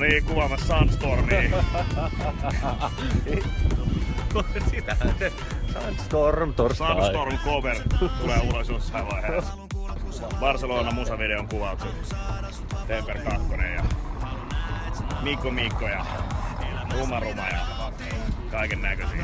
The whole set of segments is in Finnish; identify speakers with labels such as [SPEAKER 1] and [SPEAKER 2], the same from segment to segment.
[SPEAKER 1] Oli kuvaamassa Sunstormia.
[SPEAKER 2] Sitähän se Sunstorm torstai.
[SPEAKER 1] Sunstorm cover tulee ulos jossain vaiheessa. Barcelona musavideon kuvaukset. Temper 2 ja Mikko ja Ruma ja kaiken näköisiä.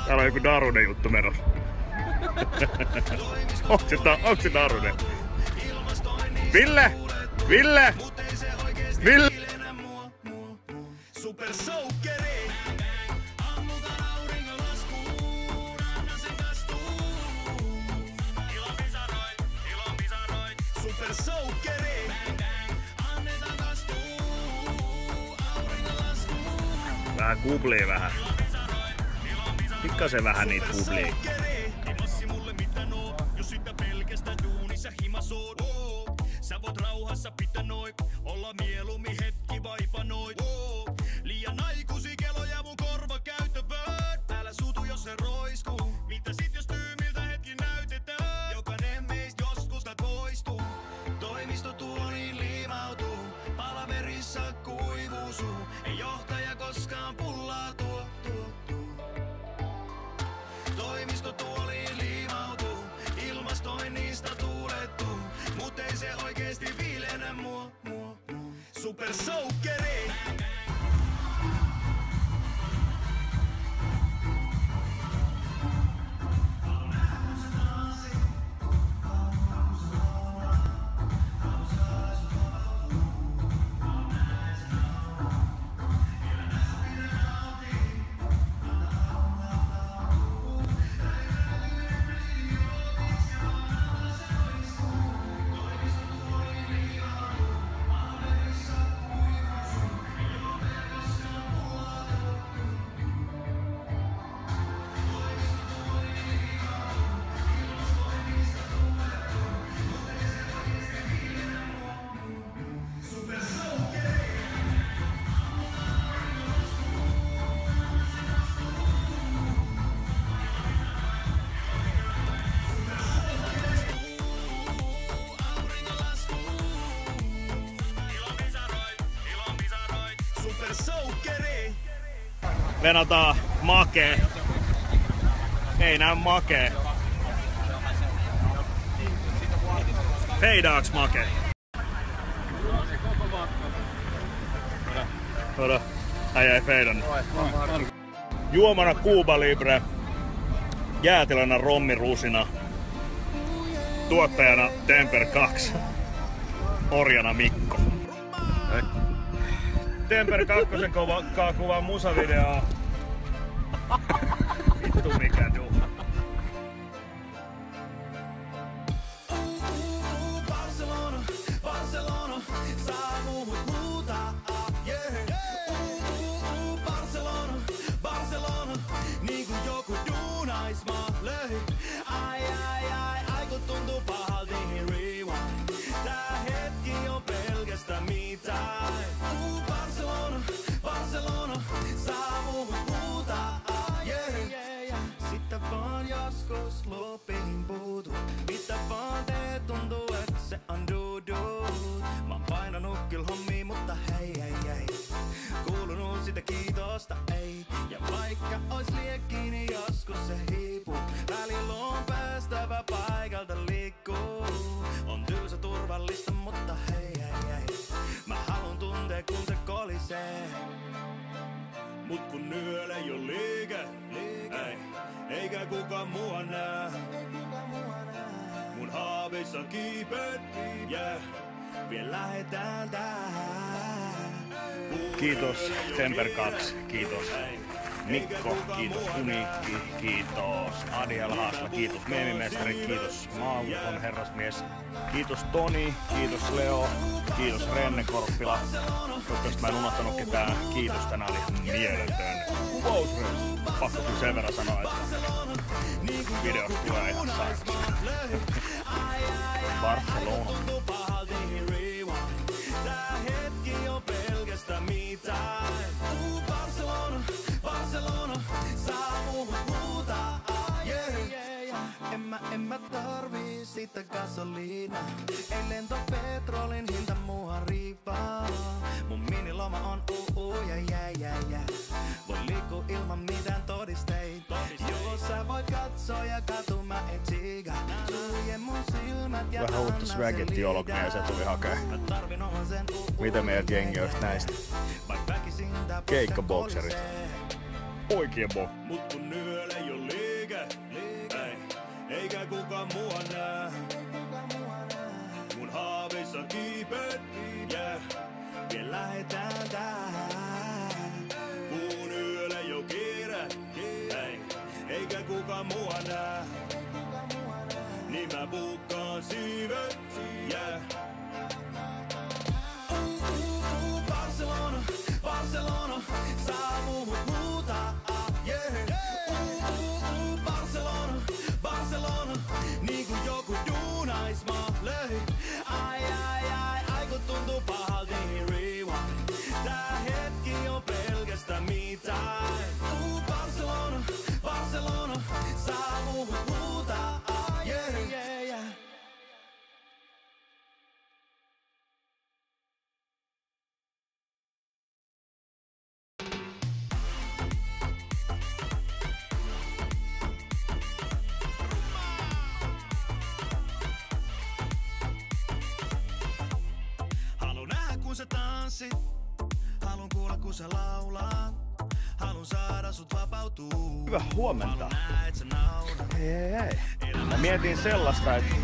[SPEAKER 1] Täällä on joku Darunen juttu menossa. Onks se Darunen? Ville! Ville! Ville! Super soukeri! Ammutaan auringon laskuun, anna sen kastuu. Ilon pisaroi, super soukeri! Annetaan kastuu, auringon laskuun. Vähän kuplii vähän. Pikkasen vähän niitä kuplii. Sä voit rauhassa pitää noin, olla mieluummin hetki vaipanoit. Liian aikuisia keloja mun korva käytävät. Älä suutu jos se roiskuu. Mitä sit jos tyymiltä hetki näytetään? Jokainen meistä joskus poistuu. Toimistotuoliin liimautuu. Palaverissa kuivuu. Ei johtaja koskaan pullaa tuo. Toimistotuoliin liimautuu. Ilmastoinnista tuulettuu. Mut ei se oikeesti viilenä mua. Super soukeri! Venataan makee. Ei näy makee. Feidaaks makee? Ota. Äijä ei feidannut. Juomana Cuba Libre. Jäätilönä Rommi Rusina. Tuottajana Temper 2. Orjana Mikko. Temper 2 kuvaa musavideoa. Vittu mikä duh. Barcelona, saa muut huutaa. Barcelona, niinku joku duunaismaa löi. Ai, kun tuntuu pahalti rewind. Tää hetki on pelkästään mitään. Barcelona, saa muut huutaa. Sitten vaan joskus lopiin puutu. Mitä vaan teet, tuntuu et se on dudu. Mä oon painanut kyl hommia, mutta hei. Kuulunut sitä kiitosta, ei. Ja vaikka ois liekki, niin joskus se hiipuu. Välillä on päästävä paikalta liikkuu. On tylsä turvallista, mutta hei. Mä haluun tuntea, kun se kolisee. Mut kun nyöl ei oo liike. Eikä kukaan mua nää. Mun haaveissa kiipet, vielä lähetään tähän. Kiitos Temper 2, kiitos Mikko, kiitos Uniikki, kiitos Adiel Haasla, kiitos Meemimestarit, kiitos Maaluton herrasmies, kiitos Toni, kiitos Leo, kiitos Renne Korppila. Toivottavasti mä en unohtanut ketään. Kiitos, tänään oli mieletön kuvausreissu. Pakko kyllä sen verran sanoa, että videosta tulee ihan sairasta. Barcelona. Tää hetki on pelkästään mitään. Barcelona. mä tarvii sitä gasoliina. Ei lentopetrolin hinta mua riivaa. Mun miniloma on yeah. Voi liikkuu ilman mitään todisteita. Jos sä voit katsoa ja katu mä et siga. Sulje mun silmät ja
[SPEAKER 3] vähän uutta swagettiolognia ja se tuli hakee. Mitä mieltä jengi ois näistä keikkabokserit? Oikein
[SPEAKER 1] Mut kun nyöl ei oo liike, eikä kukaan mua nää. Mun haavissa kiipeet, vielä lähetään tähän. Kun yöllä ei oo kiire, eikä kukaan mua nää. Niin mä buukkaan siivet, Barcelona, saapuu mut muuta, Barcelona, niinku joku duunaismaa löi. Ai kun tuntuu pahalta, niin rewind. Tää hetki on pelkästään me time. Barcelona, saapuu mut muuta, yeah. Haluun nähdä kun sä tanssit, haluun kuulla kun sä laulaat, haluun saada sut vapautuu.
[SPEAKER 3] Hyvää huomenta. Hei. Mä mietin sellaista, että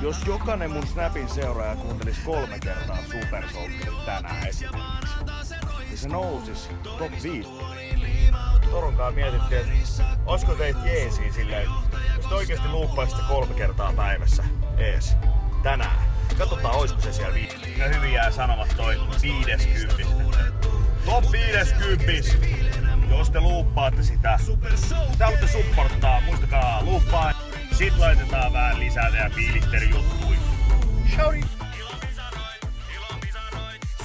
[SPEAKER 3] jos jokainen mun Snapin seuraaja kuuntelisi 3 kertaa Super Soakkerit tänään esimerkiksi, niin se nousis top 5. Toronkaan mietittiin, että olisiko teitä jeesiä silleen, jos te oikeesti luuppaisitte 3 kertaa päivässä ees tänään. Katsotaan, oisko se siellä 5. Ja hyvin jää sanomat toi 50. Top 50. Jos te luuppaatte sitä, te haluatte supporttaa, muistakaa luuppaa. Sit laitetaan vähän lisää teidän fiilitteri-juttuja. Shouty!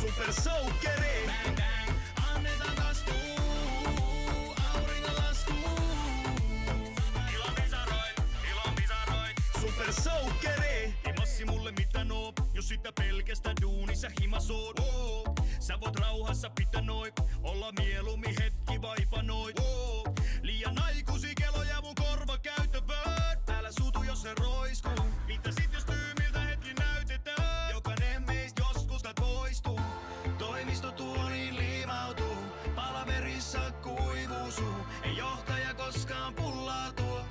[SPEAKER 1] Super Soakkeri. Annetaan kastuu, aurinko laskuu. Ilon pisaroit. Super Soakkeri. Ei massi mulle mitään oo, jos sitä pelkästä duunissa himas oot. Sä voit rauhassa pitää noin, olla mieluummin hetki vaipanoit. Liian aikuisia keloja mun korva käyttävät. Älä suutu jos se roiskuu. Mitä sit jos tyymiltä hetki näytetään? Jokainen meistä joskus toistuu. Toimistotuoliin liimautuu. Palaverissa kuivuu suu. Ei johtaja koskaan pullaa tuo.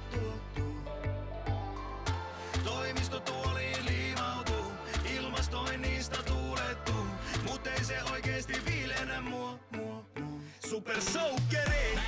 [SPEAKER 1] Toimistotuoliin liimautuu. Ilmastoinnista tuulettuu. Mut ei se oikeesti viilennä mua. Super Soakkeri.